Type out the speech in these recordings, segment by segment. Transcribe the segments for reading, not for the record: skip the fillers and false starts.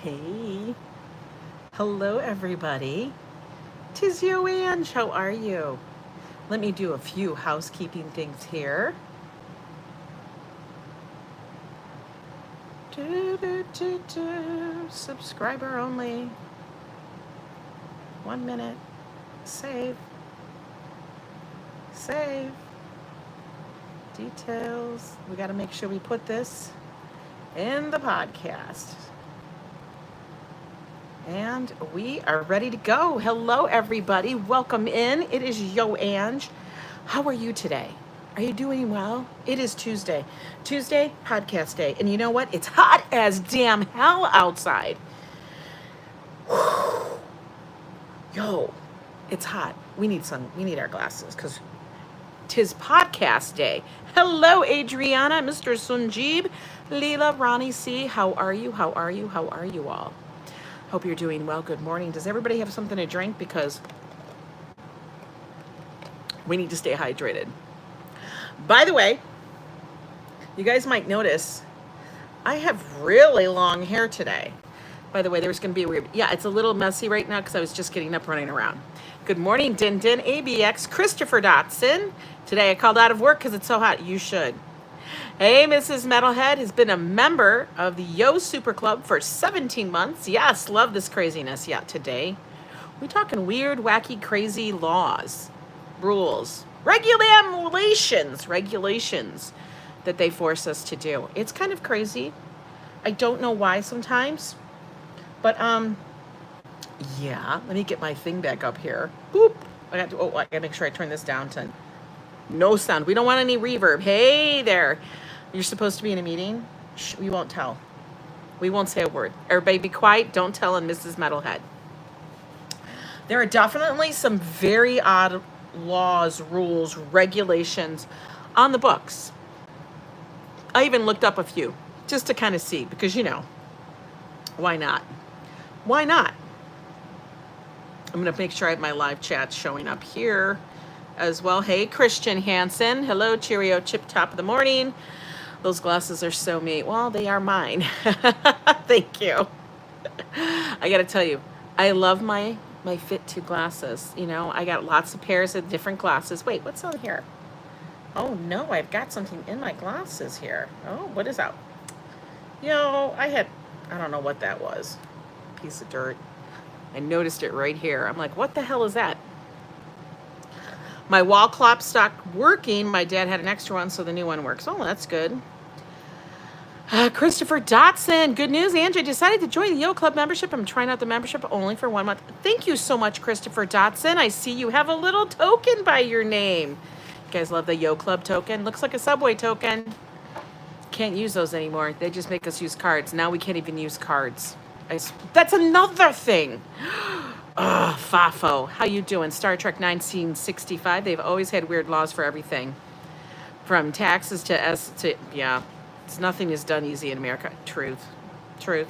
Hey, hello everybody. 'Tis Yo Ang. How are you? Let me do a few housekeeping things here. Subscriber only. 1 minute. Save. Save. Details. We got to make sure we put this in the podcast. And we are ready to go. Hello, everybody. Welcome in. It is Yo Ang. How are you today? Are you doing well? It is Tuesday. Tuesday, podcast day. And you know what? It's hot as damn hell outside. Yo, it's hot. We need our glasses because 'tis podcast day. Hello, Adriana, Mr. Sunjib, Lila, Ronnie C. How are you? How are you? How are you all? Hope you're doing well. Good morning. Does everybody have something to drink? Because we need to stay hydrated. By the way, you guys might notice I have really long hair today. By the way, there's going to be a weird... Yeah, it's a little messy right now because I was just getting up running around. Good morning, Din Din, ABX, Christopher Dotson. Today I called out of work because it's so hot. You should. Hey, Mrs. Metalhead has been a member of the Yo Super Club for 17 months. Yes, love this craziness. Yeah, today we're talking weird, wacky, crazy laws, rules, regulations that they force us to do. It's kind of crazy. I don't know why sometimes, but yeah. Let me get my thing back up here. Boop. I gotta make sure I turn this down to no sound. We don't want any reverb. Hey there. You're supposed to be in a meeting? Shh, we won't tell. We won't say a word. Everybody be quiet. Don't tell on Mrs. Metalhead. There are definitely some very odd laws, rules, regulations on the books. I even looked up a few just to kind of see because, you know, why not? Why not? I'm going to make sure I have my live chat showing up here as well. Hey, Christian Hansen. Hello, Cheerio, chip top of the morning. Those glasses are so me. Well, they are mine. Thank you. I got to tell you, I love my Fit 2 glasses. You know, I got lots of pairs of different glasses. Wait, what's on here? Oh, no, I've got something in my glasses here. Oh, what is that? You know, I don't know what that was. Piece of dirt. I noticed it right here. I'm like, what the hell is that? My wall clock stopped working. My dad had an extra one, so the new one works. Oh, that's good. Christopher Dotson. Good news, Angie. I decided to join the Yo Club membership. I'm trying out the membership only for 1 month. Thank you so much, Christopher Dotson. I see you have a little token by your name. You guys love the Yo Club token? Looks like a Subway token. Can't use those anymore. They just make us use cards. Now we can't even use cards. That's another thing. Oh, Fafo. How you doing? Star Trek 1965. They've always had weird laws for everything. From taxes to yeah. Nothing is done easy in America. Truth.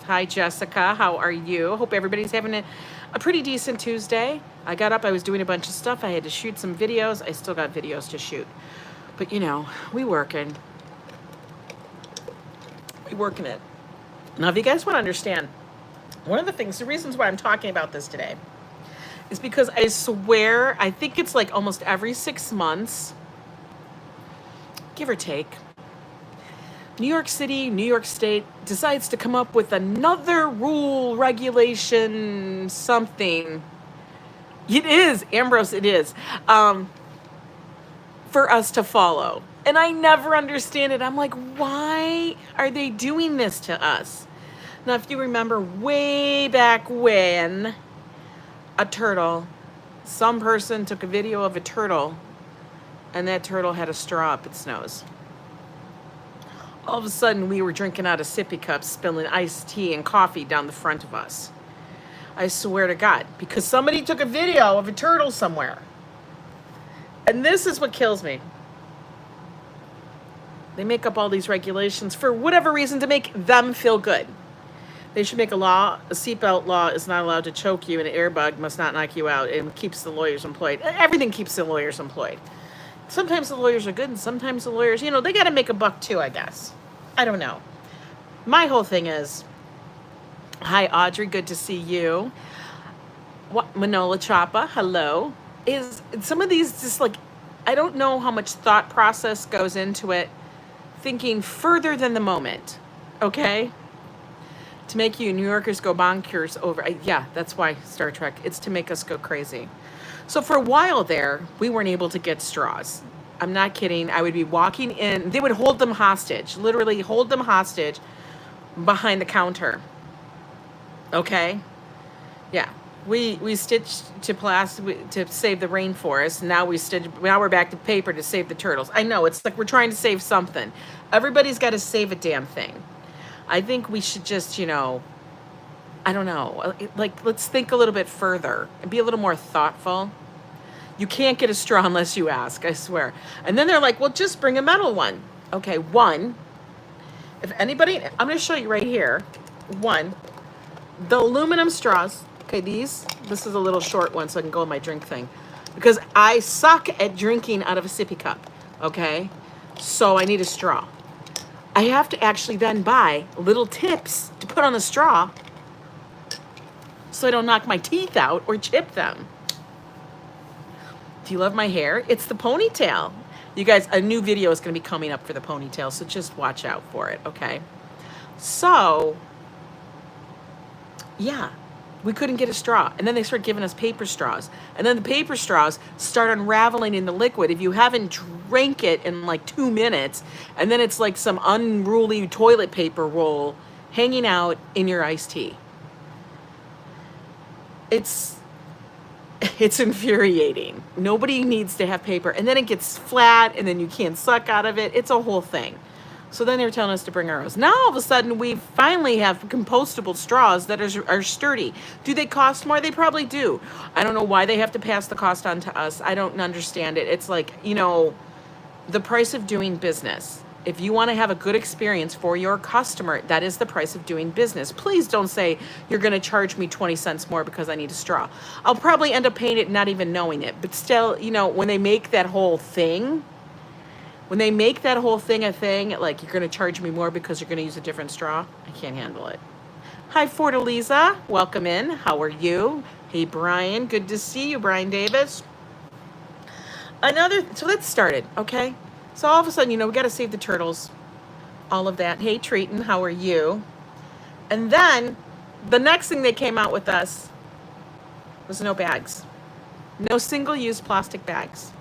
Hi, Jessica. How are you? Hope everybody's having a pretty decent Tuesday. I got up. I was doing a bunch of stuff. I had to shoot some videos. I still got videos to shoot. But, you know, we working. We working it. Now, if you guys want to understand, one of the reasons why I'm talking about this today is because I swear, I think it's like almost every 6 months, give or take, New York City, New York State decides to come up with another rule, regulation, something. It is, Ambrose, it is, for us to follow. And I never understand it. I'm like, why are they doing this to us? Now, if you remember way back when some person took a video of a turtle and that turtle had a straw up its nose. All of a sudden, we were drinking out of sippy cups, spilling iced tea and coffee down the front of us. I swear to God, because somebody took a video of a turtle somewhere. And this is what kills me. They make up all these regulations for whatever reason to make them feel good. They should make a law. A seatbelt law is not allowed to choke you, and an airbag must not knock you out. It keeps the lawyers employed. Everything keeps the lawyers employed. Sometimes the lawyers are good, and sometimes the lawyers, you know, they got to make a buck too, I guess. I don't know. My whole thing is, Hi, Audrey. Good to see you. What Manola Chapa? Hello. Is some of these just like I don't know how much thought process goes into it, thinking further than the moment. Okay, to make you New Yorkers go bonkers over. Yeah, that's why Star Trek. It's to make us go crazy. So for a while there, we weren't able to get straws. I'm not kidding. I would be walking in. They would hold them hostage, literally hold them hostage behind the counter. Okay. Yeah. We stitched to plastic to save the rainforest. Now now we're back to paper to save the turtles. I know it's like we're trying to save something. Everybody's got to save a damn thing. I think we should just, I don't know, like let's think a little bit further and be a little more thoughtful. You can't get a straw unless you ask, I swear. And then they're like, well, just bring a metal one. Okay, one. If anybody, I'm going to show you right here. One, the aluminum straws. Okay, this is a little short one so I can go in my drink thing. Because I suck at drinking out of a sippy cup, okay? So I need a straw. I have to actually then buy little tips to put on the straw so I don't knock my teeth out or chip them. Do you love my hair? It's the ponytail. You guys, a new video is going to be coming up for the ponytail, so just watch out for it, okay? So, yeah, we couldn't get a straw. And then they start giving us paper straws. And then the paper straws start unraveling in the liquid. If you haven't drank it in like 2 minutes, and then it's like some unruly toilet paper roll hanging out in your iced tea. It's infuriating. Nobody needs to have paper. And then it gets flat and then you can't suck out of it. It's a whole thing. So then they were telling us to bring ours. Now all of a sudden we finally have compostable straws that are sturdy. Do they cost more? They probably do. I don't know why they have to pass the cost on to us. I don't understand it. It's like, the price of doing business. If you want to have a good experience for your customer, that is the price of doing business. Please don't say you're going to charge me 20 cents more because I need a straw. I'll probably end up paying it not even knowing it. But still, when they make that whole thing, a thing, like you're going to charge me more because you're going to use a different straw, I can't handle it. Hi, Fortaleza. Welcome in. How are you? Hey, Brian. Good to see you, Brian Davis. So let's start it, okay? So all of a sudden, we got to save the turtles, all of that. Hey, Treaton, how are you? And then the next thing they came out with us was no bags. No single-use plastic bags.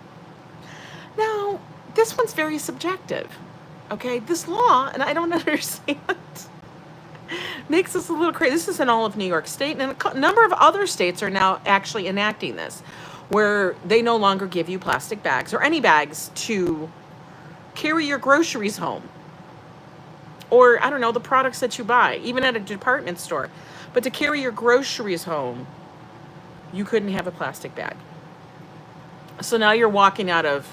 Now, this one's very subjective, okay? This law, and I don't understand, makes us a little crazy. This is in all of New York State, and a number of other states are now actually enacting this, where they no longer give you plastic bags or any bags to carry your groceries home, or I don't know, the products that you buy, even at a department store. But to carry your groceries home, you couldn't have a plastic bag. So now you're walking out of,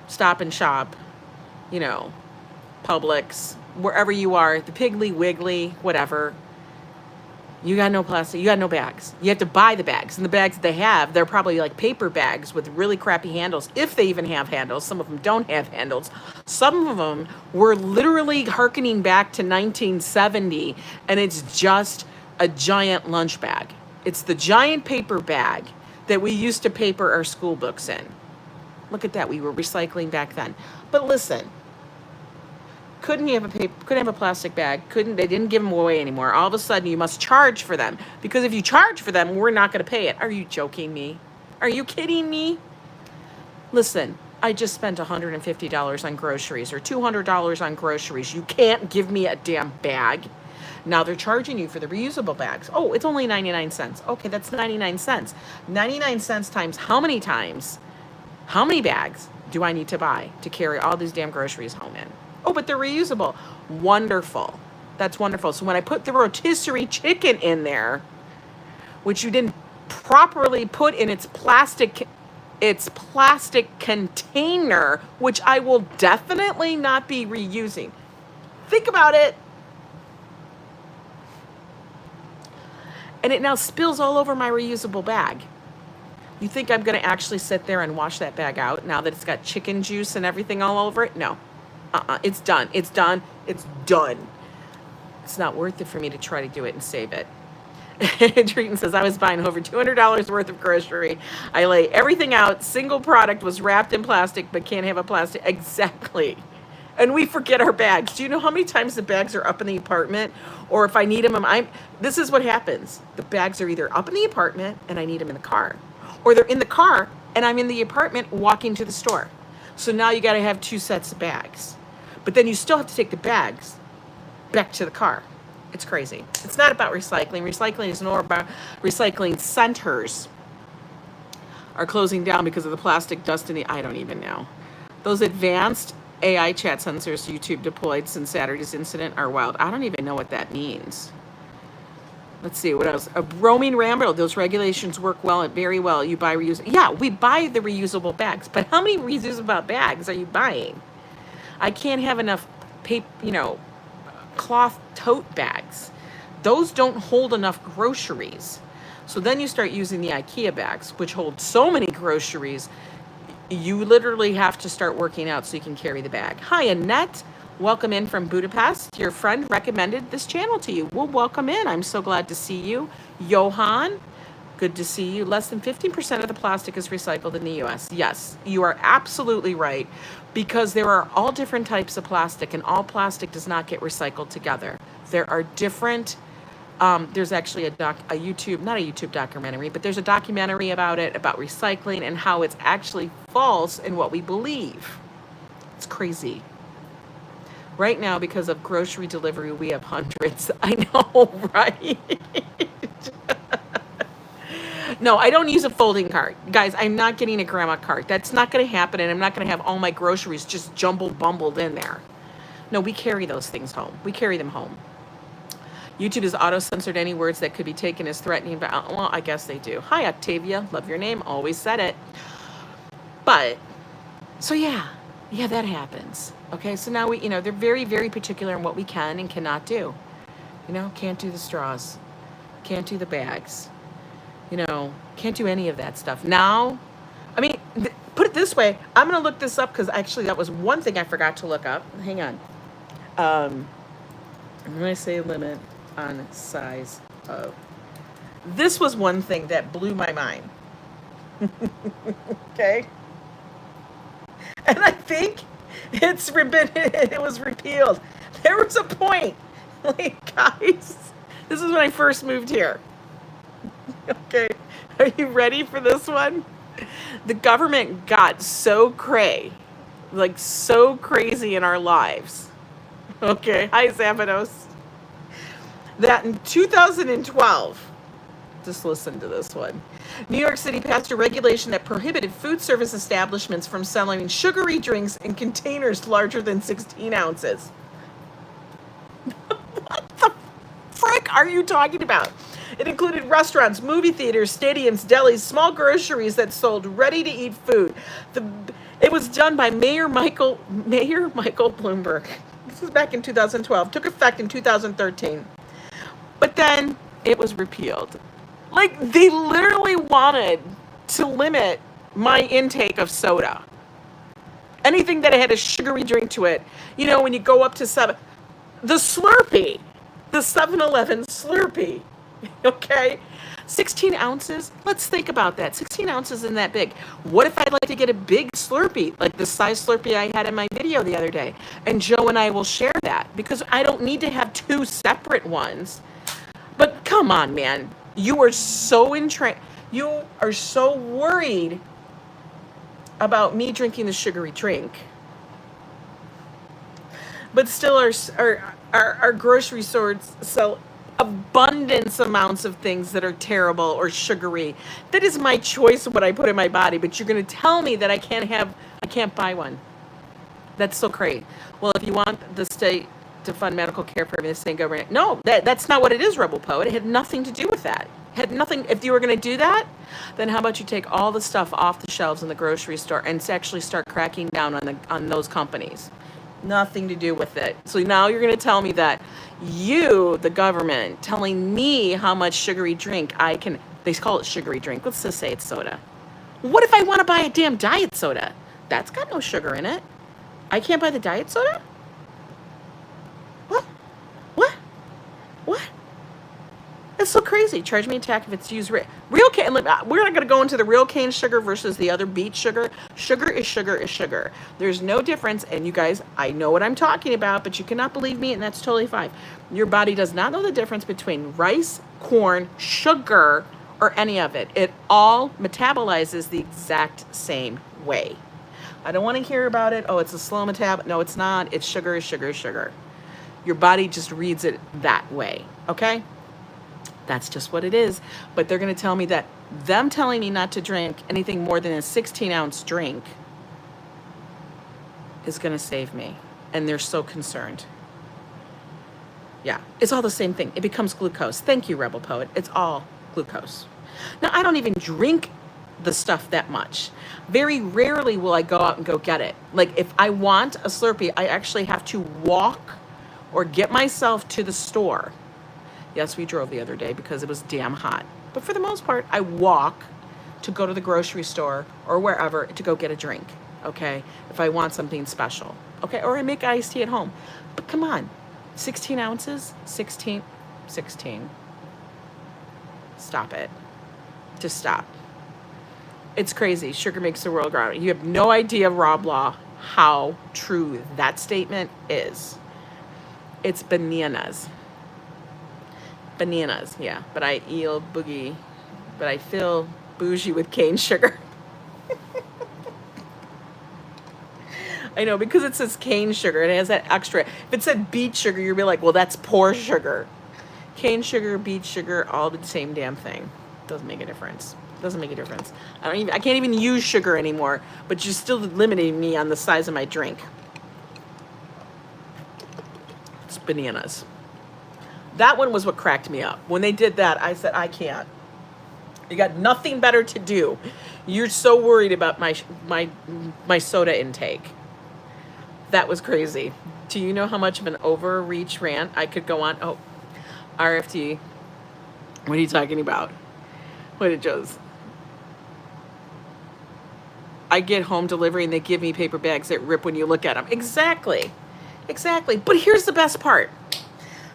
Stop and Shop, Publix, wherever you are, the Piggly Wiggly, whatever. You got no plastic, you got no bags. You have to buy the bags. And the bags that they have, they're probably like paper bags with really crappy handles, if they even have handles. Some of them don't have handles. Some of them were literally hearkening back to 1970, and it's just a giant lunch bag. It's the giant paper bag that we used to paper our school books in. Look at that, we were recycling back then. But listen, couldn't have a plastic bag. They didn't give them away anymore. All of a sudden you must charge for them, because if you charge for them, we're not going to pay it. Are you joking me? Are you kidding me? Listen, I just spent $150 on groceries or $200 on groceries. You can't give me a damn bag. Now they're charging you for the reusable bags. Oh, it's only 99 cents. Okay, that's 99 cents. 99 cents times how many times? How many bags do I need to buy to carry all these damn groceries home in? Oh, but they're reusable. Wonderful. That's wonderful. So when I put the rotisserie chicken in there, which you didn't properly put in its plastic container, which I will definitely not be reusing. Think about it. And it now spills all over my reusable bag. You think I'm going to actually sit there and wash that bag out now that it's got chicken juice and everything all over it? No. It's done. It's done. It's done. It's not worth it for me to try to do it and save it. Drayton says, I was buying over $200 worth of grocery. I lay everything out. Single product was wrapped in plastic, but can't have a plastic. Exactly. And we forget our bags. Do you know how many times the bags are up in the apartment? Or if I need them, this is what happens. The bags are either up in the apartment and I need them in the car, or they're in the car and I'm in the apartment walking to the store. So now you got to have 2 sets of bags. But then you still have to take the bags back to the car. It's crazy. It's not about recycling. Recycling is more about recycling centers are closing down because of the plastic dust in the, I don't even know. Those advanced AI chat sensors YouTube deployed since Saturday's incident are wild. I don't even know what that means. Let's see, what else? A roaming ramble. Those regulations work well and very well. You buy reusable. Yeah, we buy the reusable bags, but how many reusable bags are you buying? I can't have enough paper, cloth tote bags. Those don't hold enough groceries. So then you start using the IKEA bags, which hold so many groceries. You literally have to start working out so you can carry the bag. Hi, Annette. Welcome in from Budapest. Your friend recommended this channel to you. Well, welcome in. I'm so glad to see you. Johan, good to see you. Less than 15% of the plastic is recycled in the U.S. Yes, you are absolutely right, because there are all different types of plastic, and all plastic does not get recycled together. There are different, there's actually not a YouTube documentary, but there's a documentary about it, about recycling and how it's actually false in what we believe. It's crazy. Right now, because of grocery delivery, we have hundreds. I know, right? No, I don't use a folding cart. Guys, I'm not getting a grandma cart. That's not going to happen, and I'm not going to have all my groceries just bumbled in there. No, we carry those things home. We carry them home. YouTube has auto-censored any words that could be taken as threatening, but, well, I guess they do. Hi, Octavia. Love your name. Always said it. But, so yeah, that happens. Okay, so now we, they're very, very particular in what we can and cannot do. Can't do the straws. Can't do the bags. Can't do any of that stuff. Now, put it this way. I'm going to look this up because actually that was one thing I forgot to look up. Hang on. When I say limit on size of, this was one thing that blew my mind. Okay. And I think it was repealed. There was a point. Like, guys, this is when I first moved here. Okay, are you ready for this one? The government got so crazy in our lives. Okay, hi, Szabados. That in 2012, just listen to this one. New York City passed a regulation that prohibited food service establishments from selling sugary drinks in containers larger than 16 ounces. What the frick are you talking about? It included restaurants, movie theaters, stadiums, delis, small groceries that sold ready-to-eat food. It was done by Mayor Michael Bloomberg. This was back in 2012. Took effect in 2013. But then it was repealed. Like, they literally wanted to limit my intake of soda. Anything that had a sugary drink to it. When you go up to the Slurpee, the 7-Eleven Slurpee. Okay, 16 ounces. Let's think about that. 16 ounces isn't that big. What if I'd like to get a big Slurpee, like the size Slurpee I had in my video the other day? And Joe and I will share that because I don't need to have 2 separate ones. But come on, man. You are so you are so worried about me drinking the sugary drink. But still our grocery stores sell abundance amounts of things that are terrible or sugary. That is my choice of what I put in my body, but you're going to tell me that I can't buy one. That's so crazy. Well, if you want the state to fund medical care for the same government, no, that's not what it is, Rebel Poet. It had nothing to do with that. Had nothing. If you were going to do that, then how about you take all the stuff off the shelves in the grocery store and actually start cracking down on those companies? Nothing to do with it. So now you're going to tell me that you, the government, telling me how much sugary drink they call it sugary drink. Let's just say it's soda. What if I want to buy a damn diet soda? That's got no sugar in it. I can't buy the diet soda? What? What? It's so crazy. Charge me a tax if it's used real cane. We're not going to go into the real cane sugar versus the other beet sugar. Sugar is sugar is sugar. There's no difference. And you guys, I know what I'm talking about, but you cannot believe me, and that's totally fine. Your body does not know the difference between rice, corn, sugar, or any of it. It all metabolizes the exact same way. I don't want to hear about it. Oh, it's a slow metab. No, it's not. It's sugar is sugar is sugar. Your body just reads it that way. Okay? That's just what it is. But they're going to tell me that them telling me not to drink anything more than a 16-ounce drink is going to save me. And they're so concerned. Yeah, it's all the same thing. It becomes glucose. Thank you, Rebel Poet. It's all glucose. Now, I don't even drink the stuff that much. Very rarely will I go out and go get it. Like if I want a Slurpee, I actually have to walk or get myself to the store. Yes, we drove the other day because it was damn hot. But for the most part, I walk to go to the grocery store or wherever to go get a drink, okay? If I want something special, okay? Or I make iced tea at home. But come on, 16 ounces, 16. Stop it. Just stop. It's crazy. Sugar makes the world go round. You have no idea, Rob Law, how true that statement is. It's bananas. Bananas, yeah. But I eel boogie. But I feel bougie with cane sugar. I know, because it says cane sugar. It has that extra. If it said beet sugar, you'd be like, well, that's poor sugar. Cane sugar, beet sugar, all the same damn thing. Doesn't make a difference. Doesn't make a difference. I can't even use sugar anymore, but you're still limiting me on the size of my drink. It's bananas. That one was what cracked me up. When they did that, I said, I can't. You got nothing better to do. You're so worried about my soda intake. That was crazy. Do you know how much of an overreach rant I could go on? Oh, RFT. What are you talking about? What did Joe's? I get home delivery and they give me paper bags that rip when you look at them. Exactly. Exactly. But here's the best part.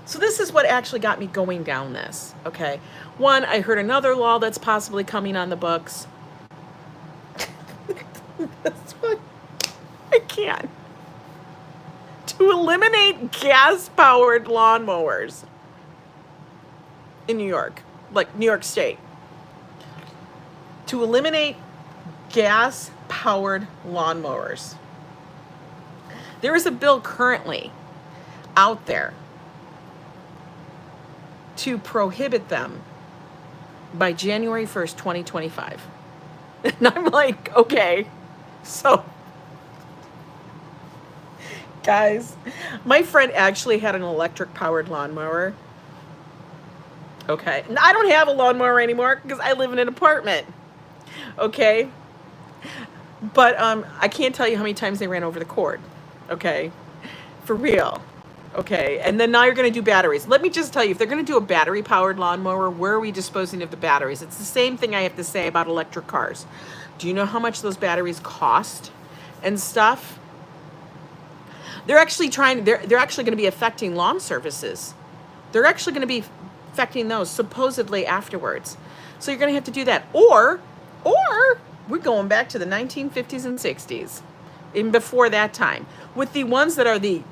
So this is what actually got me going down this, okay? One, I heard another law that's possibly coming on the books. That's what I can't. To eliminate gas-powered lawnmowers in New York, like New York State. To eliminate gas-powered lawnmowers. There is a bill currently out there to prohibit them by January 1st, 2025. And I'm like, okay, so guys, my friend actually had an electric powered lawnmower. Okay. And I don't have a lawnmower anymore because I live in an apartment. Okay. But I can't tell you how many times they ran over the cord. Okay. For real. Okay. And then now you're going to do batteries. Let me just tell you, if they're going to do a battery powered lawnmower, where are we disposing of the batteries? It's the same thing I have to say about electric cars. Do you know how much those batteries cost and stuff? They're actually they're actually going to be affecting lawn services. They're actually going to be affecting those supposedly afterwards. So you're going to have to do that. Or we're going back to the 1950s and 60s, even before that time, with the ones that are the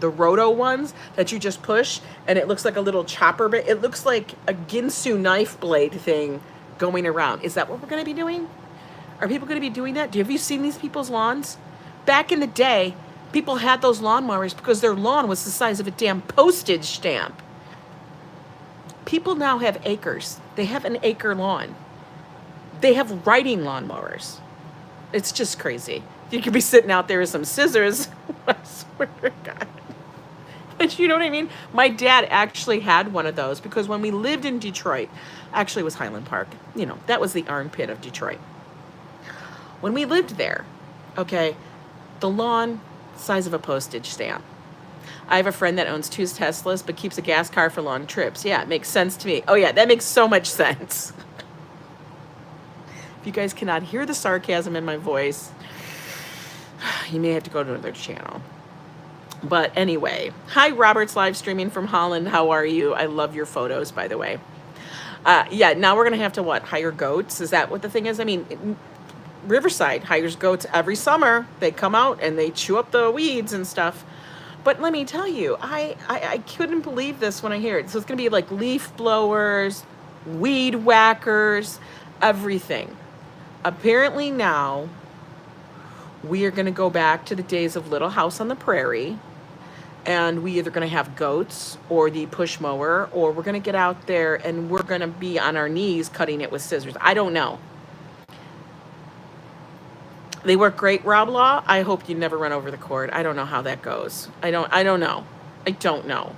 roto ones that you just push and it looks like a little chopper. It looks like a Ginsu knife blade thing going around. Is that what we're going to be doing? Are people going to be doing that? Have you seen these people's lawns? Back in the day, people had those lawnmowers because their lawn was the size of a damn postage stamp. People now have acres. They have an acre lawn. They have riding lawnmowers. It's just crazy. You could be sitting out there with some scissors. I swear to God. But you know what I mean? My dad actually had one of those because when we lived in Detroit, actually it was Highland Park. You know, that was the armpit of Detroit. When we lived there, okay, the lawn, size of a postage stamp. I have a friend that owns 2 Teslas but keeps a gas car for long trips. Yeah, it makes sense to me. Oh yeah, that makes so much sense. If you guys cannot hear the sarcasm in my voice, you may have to go to another channel. But anyway, hi, Robert's live streaming from Holland. How are you? I love your photos, by the way. Yeah, now we're going to have to, what, hire goats? Is that what the thing is? I mean, Riverside hires goats every summer. They come out and they chew up the weeds and stuff. But let me tell you, I couldn't believe this when I hear it. So it's going to be like leaf blowers, weed whackers, everything. Apparently now we are going to go back to the days of Little House on the Prairie, and we either going to have goats or the push mower, or we're going to get out there and we're going to be on our knees cutting it with scissors. I don't know. They work great, Rob Law. I hope you never run over the cord. I don't know how that goes. I don't know. I don't know.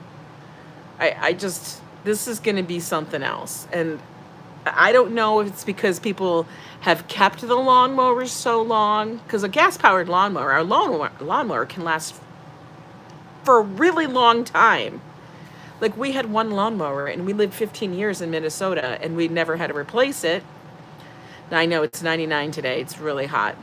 I just, this is going to be something else. And I don't know if it's because people have kept the lawnmowers so long, because a gas-powered lawnmower, our lawnmower can last for a really long time. Like, we had one lawnmower and we lived 15 years in Minnesota and we never had to replace it. Now I know it's 99 today. It's really hot.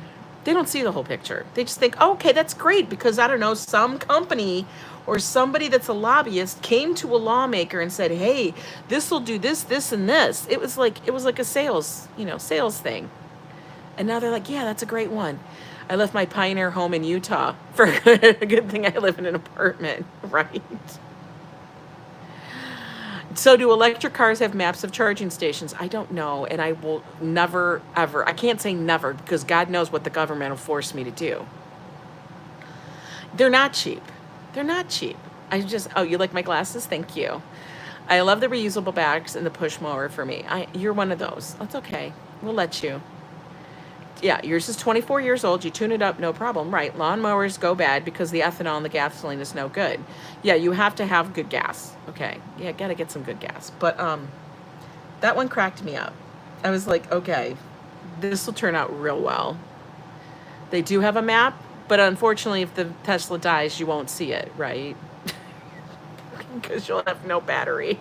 They don't see the whole picture. They just think, oh, okay, that's great because, I don't know, some company or somebody that's a lobbyist came to a lawmaker and said, hey, this will do this, this, and this. It was like a sales thing. And now they're like, yeah, that's a great one. I left my pioneer home in Utah for a good thing I live in an apartment, right? So do electric cars have maps of charging stations? I don't know, and I will never, ever, I can't say never, because God knows what the government will force me to do. They're not cheap. They're not cheap. Oh, you like my glasses? Thank you. I love the reusable bags and the push mower for me. You're one of those. That's okay. We'll let you. Yeah, yours is 24 years old. You tune it up, no problem. Right, lawnmowers go bad because the ethanol and the gasoline is no good. Yeah, you have to have good gas. Okay, yeah, gotta get some good gas. But that one cracked me up. I was like, okay, this will turn out real well. They do have a map, but unfortunately, if the Tesla dies, you won't see it, right? Because you'll have no battery.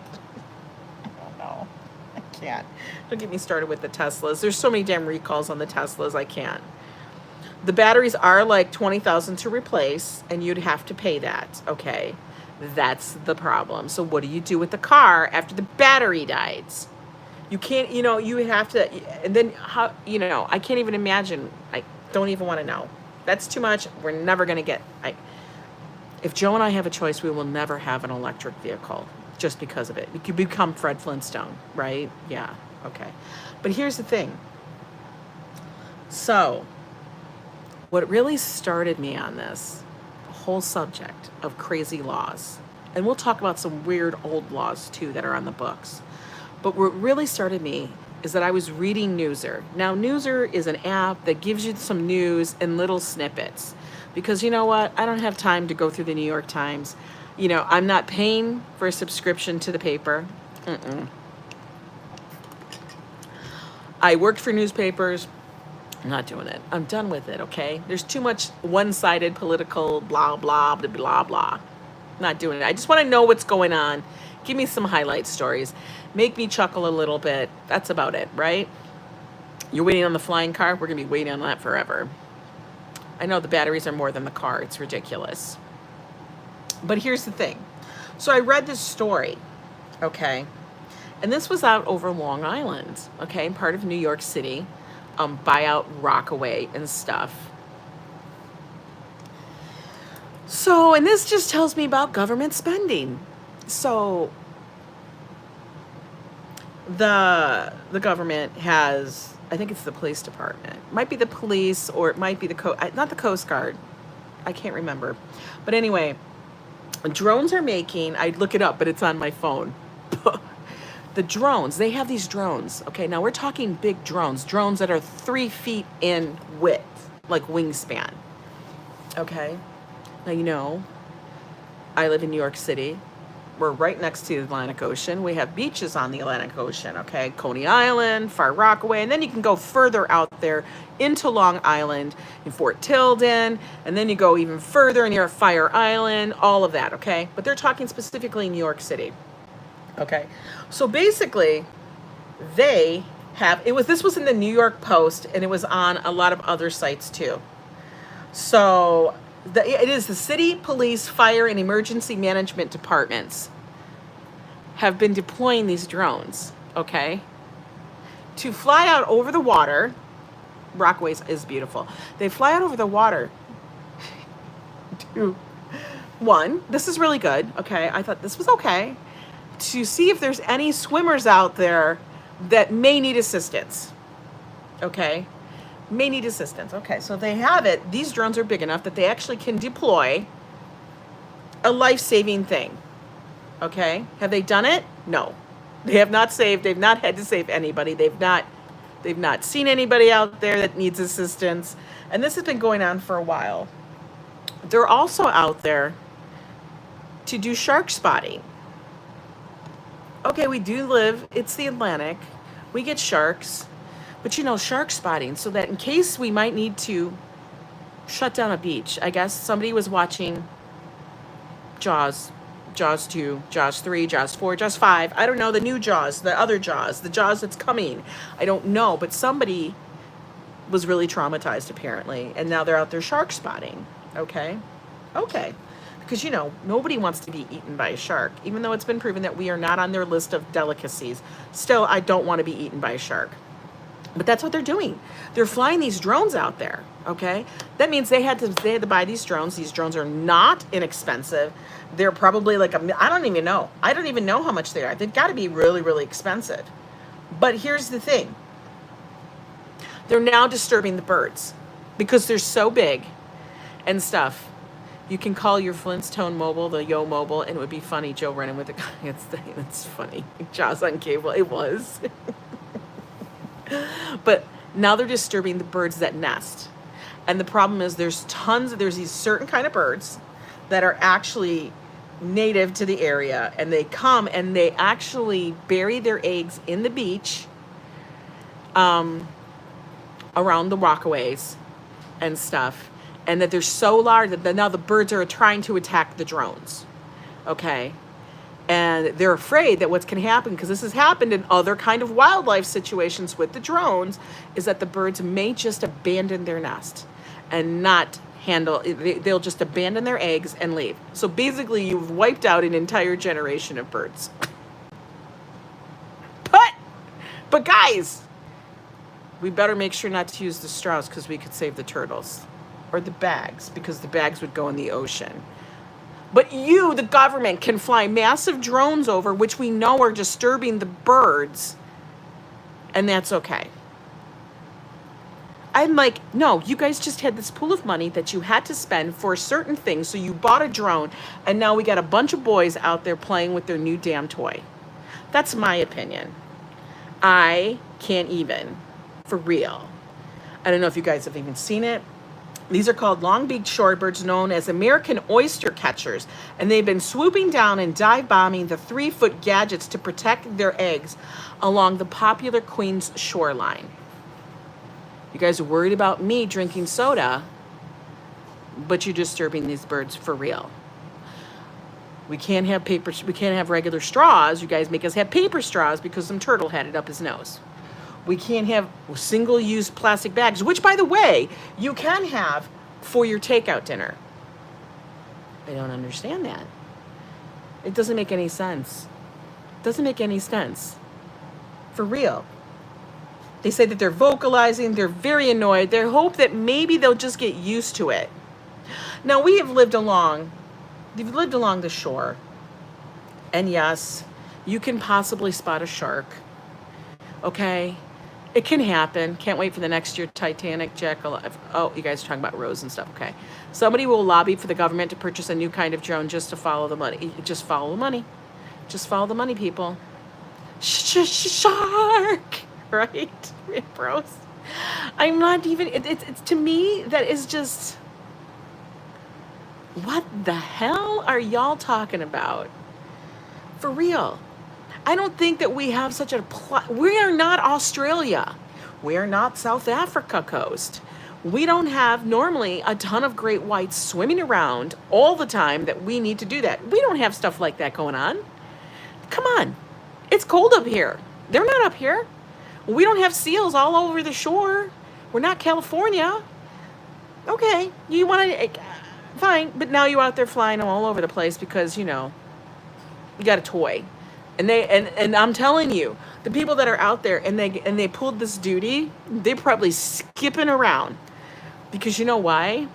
I don't know. I can't. Don't get me started with the Teslas. There's so many damn recalls on the Teslas, I can't. The batteries are like $20,000 to replace, and you'd have to pay that, okay? That's the problem. So what do you do with the car after the battery dies? You can't, you have to, and then how, I can't even imagine. I don't even want to know. That's too much. We're never going to get, if Joe and I have a choice, we will never have an electric vehicle just because of it. You could become Fred Flintstone, right? Yeah. Okay. But here's the thing. So what really started me on this whole subject of crazy laws, and we'll talk about some weird old laws too that are on the books, but what really started me is that I was reading Newser. Now, Newser is an app that gives you some news in little snippets, because you know what? I don't have time to go through the New York Times. I'm not paying for a subscription to the paper. I worked for newspapers. I'm not doing it. I'm done with it, okay? There's too much one-sided political blah, blah, blah, blah, blah. Not doing it. I just want to know what's going on. Give me some highlight stories. Make me chuckle a little bit. That's about it, right? You're waiting on the flying car? We're going to be waiting on that forever. I know the batteries are more than the car. It's ridiculous. But here's the thing. So I read this story, okay? And this was out over Long Island, okay, part of New York City, buyout Rockaway and stuff. So, and this just tells me about government spending. So the government has, I think it's the police department. It might be the police, or it might be not the Coast Guard. I can't remember. But anyway, drones are making, I'd look it up, but it's on my phone. The drones, they have these drones. Okay, now we're talking big drones that are 3 feet in width, like wingspan. Okay, now I live in New York City. We're right next to the Atlantic Ocean. We have beaches on the Atlantic Ocean, okay? Coney Island, Far Rockaway, and then you can go further out there into Long Island, in Fort Tilden, and then you go even further near Fire Island, all of that, okay? But they're talking specifically New York City, okay? So basically, this was in the New York Post, and it was on a lot of other sites too. So It is the city, police, fire, and emergency management departments have been deploying these drones, okay, to fly out over the water. Rockaways is beautiful. They fly out over the water to, one, this is really good, okay, I thought this was okay, to see if there's any swimmers out there that may need assistance, okay, may need assistance. Okay, so they have it. These drones are big enough that they actually can deploy a life-saving thing, okay? Have they done it? No. They have not saved, they've not had to save anybody. They've not seen anybody out there that needs assistance. And this has been going on for a while. They're also out there to do shark spotting. Okay, we do live, it's the Atlantic. We get sharks, but you know, shark spotting, so that in case we might need to shut down a beach. I guess somebody was watching Jaws 2, Jaws 3, Jaws 4, Jaws 5. I don't know, the new Jaws, the other Jaws, the Jaws that's coming. I don't know, but somebody was really traumatized apparently, and now they're out there shark spotting, okay? Okay. Because, you know, nobody wants to be eaten by a shark, even though it's been proven that we are not on their list of delicacies. Still, I don't want to be eaten by a shark. But that's what they're doing. They're flying these drones out there, okay? That means they had to buy these drones. These drones are not inexpensive. They're probably like, I don't even know. I don't even know how much they are. They've got to be really, really expensive. But here's the thing. They're now disturbing the birds because they're so big and stuff. You can call your Flintstone mobile the Yo mobile, and it would be funny. Joe running with the guy. It's funny. Jaws on cable. It was. But now they're disturbing the birds that nest. And the problem is there's these certain kind of birds that are actually native to the area, and they come and they actually bury their eggs in the beach around the walkways and stuff. And that they're so large that now the birds are trying to attack the drones, okay? And they're afraid that what's going to happen, because this has happened in other kind of wildlife situations with the drones, is that the birds may just abandon their nest and not handle, they'll just abandon their eggs and leave. So basically you've wiped out an entire generation of birds. But guys, we better make sure not to use the straws because we could save the turtles. Or the bags, because the bags would go in the ocean. But you, the government, can fly massive drones over, which we know are disturbing the birds, and that's okay. I'm like, no, you guys just had this pool of money that you had to spend for a certain thing, so you bought a drone, and now we got a bunch of boys out there playing with their new damn toy. That's my opinion. I can't even, for real. I don't know if you guys have even seen it. These are called long-beaked shorebirds, known as American oyster catchers, and they've been swooping down and dive bombing the 3-foot gadgets to protect their eggs along the popular Queens shoreline. You guys are worried about me drinking soda, but you're disturbing these birds for real. We can't have paper. We can't have regular straws. You guys make us have paper straws because some turtle had it up his nose. We can't have single-use plastic bags, which, by the way, you can have for your takeout dinner. I don't understand that. It doesn't make any sense. It doesn't make any sense. For real. They say that they're vocalizing. They're very annoyed. They hope that maybe they'll just get used to it. Now, we've lived along the shore. And yes, you can possibly spot a shark. Okay? It can happen. Can't wait for the next year Titanic, Jack Alive. Oh, you guys are talking about Rose and stuff. Okay. Somebody will lobby for the government to purchase a new kind of drone just to follow the money. Just follow the money. Just follow the money, people. Shark! Right? Bros. I'm not even, it's to me, that is just, what the hell are y'all talking about? For real. I don't think that we have such a we are not Australia. We are not South Africa coast. We don't have normally a ton of great whites swimming around all the time that we need to do that. We don't have stuff like that going on. Come on. It's cold up here. They're not up here. We don't have seals all over the shore. We're not California. Okay. You want to, fine. But now you're out there flying them all over the place because, you know, you got a toy. And I'm telling you, the people that are out there and they pulled this duty, they're probably skipping around. Because you know why?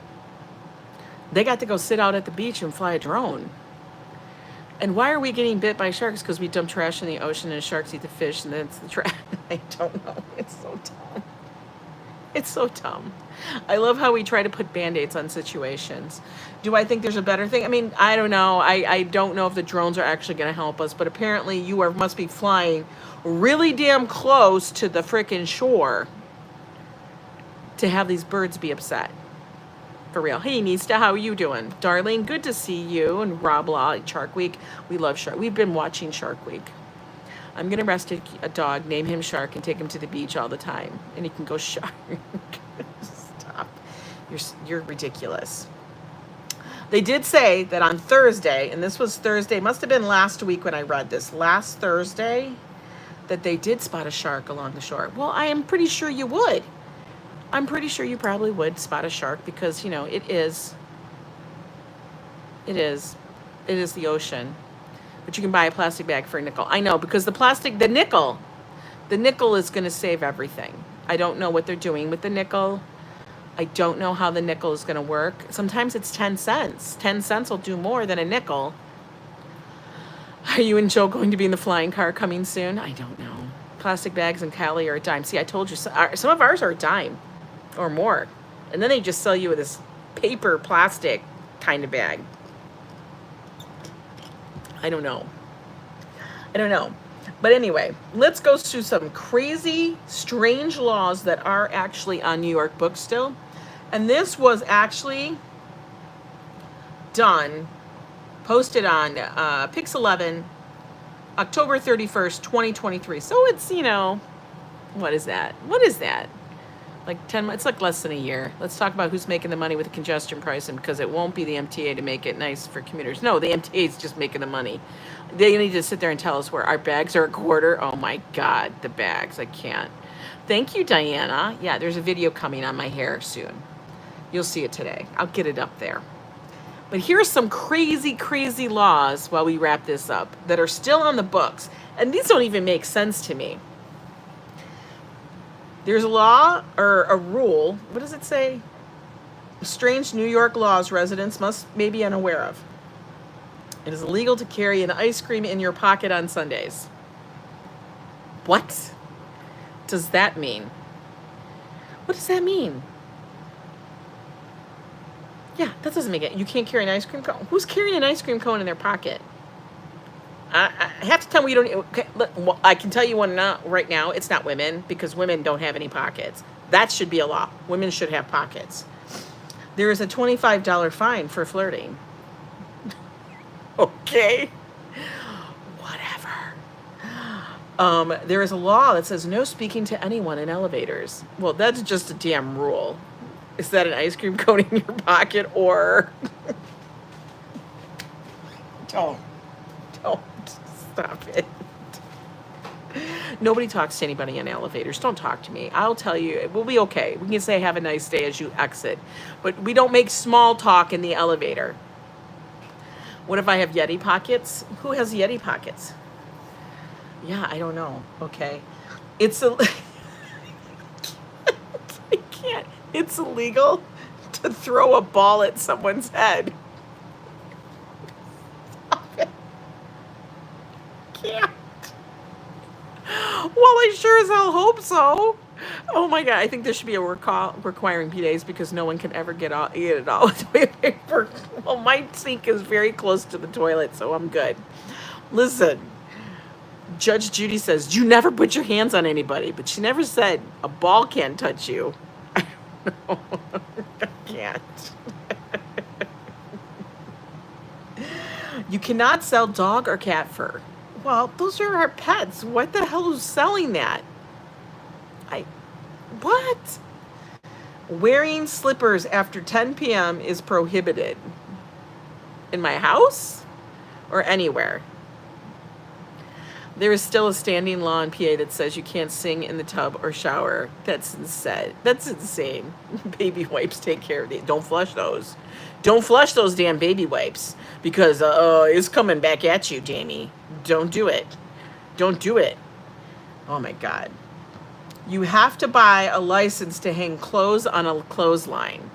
They got to go sit out at the beach and fly a drone. And why are we getting bit by sharks? Because we dump trash in the ocean and sharks eat the fish and then it's the trash. I don't know. It's so dumb. It's so dumb. I love how we try to put Band-Aids on situations. Do I think there's a better thing? I mean, I don't know. I don't know if the drones are actually going to help us, but apparently you must be flying really damn close to the frickin' shore to have these birds be upset. For real. Hey, Nista, how are you doing? Darling, good to see you. And Rob Law, Shark Week. We love Shark. We've been watching Shark Week. I'm going to arrest a dog, name him Shark, and take him to the beach all the time. And he can go shark. Stop. You're ridiculous. They did say that on Thursday, and this was Thursday, must have been last week when I read this, last Thursday, that they did spot a shark along the shore. Well, I am pretty sure you would. I'm pretty sure you probably would spot a shark because, you know, it is the ocean. But you can buy a plastic bag for a nickel. I know, because the nickel is going to save everything. I don't know what they're doing with the nickel. I don't know how the nickel is going to work. Sometimes it's 10 cents. 10 cents will do more than a nickel. Are you and Joe going to be in the flying car coming soon? I don't know. Plastic bags in Cali are a dime. See, I told you, some of ours are a dime or more. And then they just sell you this paper plastic kind of bag. I don't know. But anyway, let's go through some crazy, strange laws that are actually on New York books still. And this was actually posted on Pix 11, October 31st, 2023. So it's, you know, what is that? Like 10 months, it's like less than a year. Let's talk about who's making the money with the congestion pricing, because it won't be the MTA to make it nice for commuters. No, the MTA is just making the money. They need to sit there and tell us where our bags are a quarter. Oh my God, the bags, I can't. Thank you, Diana. Yeah, there's a video coming on my hair soon. You'll see it today. I'll get it up there. But here's some crazy, crazy laws while we wrap this up that are still on the books. And these don't even make sense to me. There's a law or a rule. What does it say? Strange New York laws residents must may be unaware of. It is illegal to carry an ice cream in your pocket on Sundays. What does that mean? What does that mean? Yeah, that doesn't make it. You can't carry an ice cream cone. Who's carrying an ice cream cone in their pocket? I have to tell me you don't. Okay, well, I can tell you one right now. It's not women, because women don't have any pockets. That should be a law. Women should have pockets. There is a $25 fine for flirting. Okay. Whatever. There is a law that says no speaking to anyone in elevators. Well, that's just a damn rule. Is that an ice cream cone in your pocket or... Don't. Stop it. Nobody talks to anybody in elevators. Don't talk to me. I'll tell you, we'll be okay. We can say have a nice day as you exit. But we don't make small talk in the elevator. What if I have Yeti pockets? Who has Yeti pockets? Yeah, I don't know. Okay. It's I can't. It's illegal to throw a ball at someone's head. Stop it. Can't. Well, I sure as hell hope so. Oh my God, I think there should be a requiring PDAs because no one can ever get it all with toilet paper. Well, my sink is very close to the toilet, so I'm good. Listen, Judge Judy says, you never put your hands on anybody, but she never said a ball can't touch you. I don't know. I can't. You cannot sell dog or cat fur. Well, those are our pets. What the hell is selling that? What? Wearing slippers after 10 p.m. is prohibited. In my house? Or anywhere? There is still a standing law in PA that says you can't sing in the tub or shower. That's insane. That's insane. Baby wipes take care of it. Don't flush those. Don't flush those damn baby wipes because it's coming back at you, Jamie. Don't do it. Don't do it. Oh my God. You have to buy a license to hang clothes on a clothesline.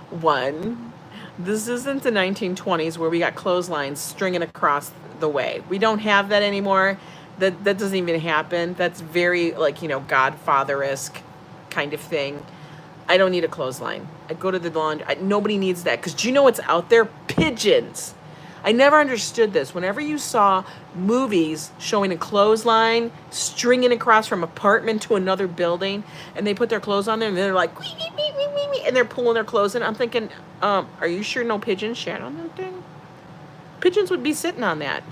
One, this isn't the 1920s where we got clotheslines stringing across the way. We don't have that anymore. That doesn't even happen. That's very like, Godfather-esque kind of thing. I don't need a clothesline. I go to the laundry. Nobody needs that because do you know what's out there? Pigeons. I never understood this. Whenever you saw movies showing a clothesline stringing across from apartment to another building, and they put their clothes on there, and they're like, wee, wee, wee, wee, wee, wee, and they're pulling their clothes in. I'm thinking, are you sure no pigeons shat on that thing? Pigeons would be sitting on that.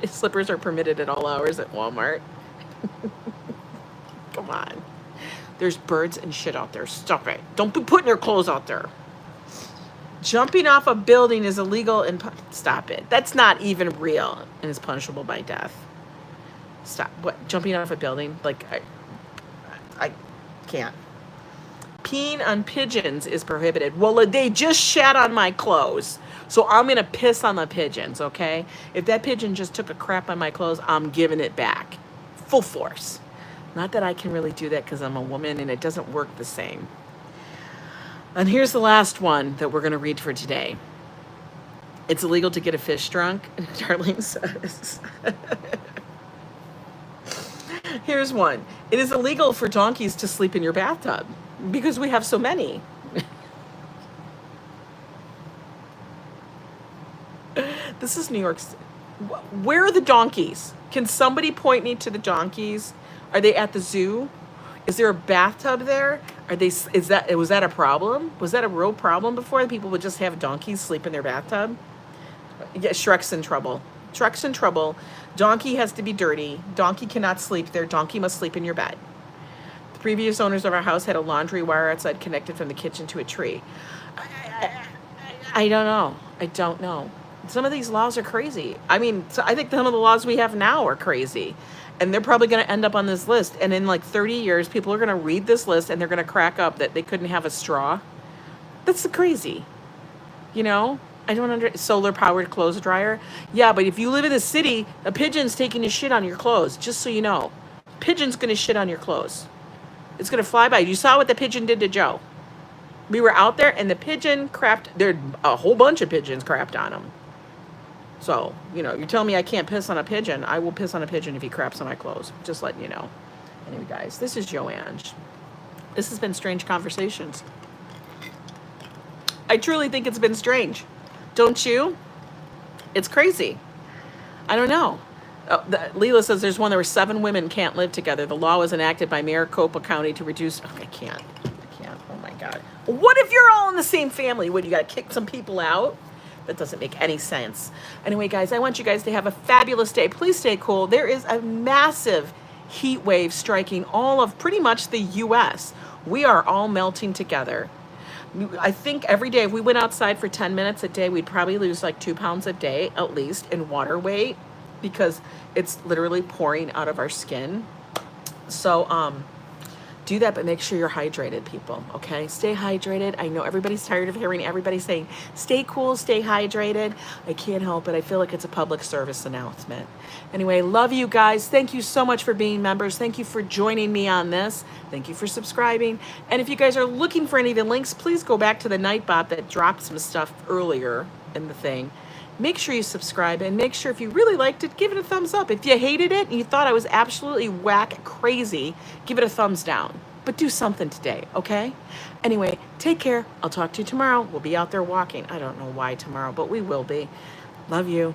Slippers are permitted at all hours at Walmart. Come on. There's birds and shit out there. Stop it. Don't be putting your clothes out there. Jumping off a building is illegal and stop it. That's not even real and is punishable by death. Stop. What? Jumping off a building? Like, I can't. Peeing on pigeons is prohibited. Well, they just shat on my clothes. So I'm going to piss on the pigeons, okay? If that pigeon just took a crap on my clothes, I'm giving it back. Full force. Not that I can really do that because I'm a woman and it doesn't work the same. And here's the last one that we're going to read for today. It's illegal to get a fish drunk, Darlene says. Here's one. It is illegal for donkeys to sleep in your bathtub because we have so many. This is New York. Where are the donkeys? Can somebody point me to the donkeys? Are they at the zoo? Is there a bathtub there? Was that a problem? Was that a real problem before that people would just have donkeys sleep in their bathtub? Yeah, Shrek's in trouble. Shrek's in trouble. Donkey has to be dirty. Donkey cannot sleep there. Donkey must sleep in your bed. The previous owners of our house had a laundry wire outside connected from the kitchen to a tree. I don't know. I don't know. Some of these laws are crazy. I mean, I think some of the laws we have now are crazy. And they're probably going to end up on this list. And in like 30 years, people are going to read this list and they're going to crack up that they couldn't have a straw. That's crazy. I don't solar powered clothes dryer. Yeah, but if you live in a city, a pigeon's taking a shit on your clothes, just so you know. Pigeon's going to shit on your clothes. It's going to fly by. You saw what the pigeon did to Joe. We were out there and the pigeon crapped. There a whole bunch of pigeons crapped on him. So, you're telling me I can't piss on a pigeon. I will piss on a pigeon if he craps on my clothes. Just letting you know. Anyway, guys, this is Joanne. This has been Strange Conversations. I truly think it's been strange. Don't you? It's crazy. I don't know. Lila says there's one where 7 women can't live together. The law was enacted by Maricopa County to reduce... Oh, I can't. Oh, my God. What if you're all in the same family? What, you got to kick some people out? That doesn't make any sense. Anyway, guys, I want you guys to have a fabulous day. Please stay cool. There is a massive heat wave striking all of pretty much the U.S. We are all melting together. I think every day, if we went outside for 10 minutes a day, we'd probably lose like 2 pounds a day, at least, in water weight because it's literally pouring out of our skin. So, do that, but make sure you're hydrated, people, okay? Stay hydrated. I know everybody's tired of hearing everybody saying, stay cool, stay hydrated. I can't help it. I feel like it's a public service announcement. Anyway, love you guys. Thank you so much for being members. Thank you for joining me on this. Thank you for subscribing. And if you guys are looking for any of the links, please go back to the Nightbot that dropped some stuff earlier in the thing. Make sure you subscribe and make sure if you really liked it, give it a thumbs up. If you hated it and you thought I was absolutely whack crazy, give it a thumbs down. But do something today, okay? Anyway, take care. I'll talk to you tomorrow. We'll be out there walking. I don't know why tomorrow, but we will be. Love you.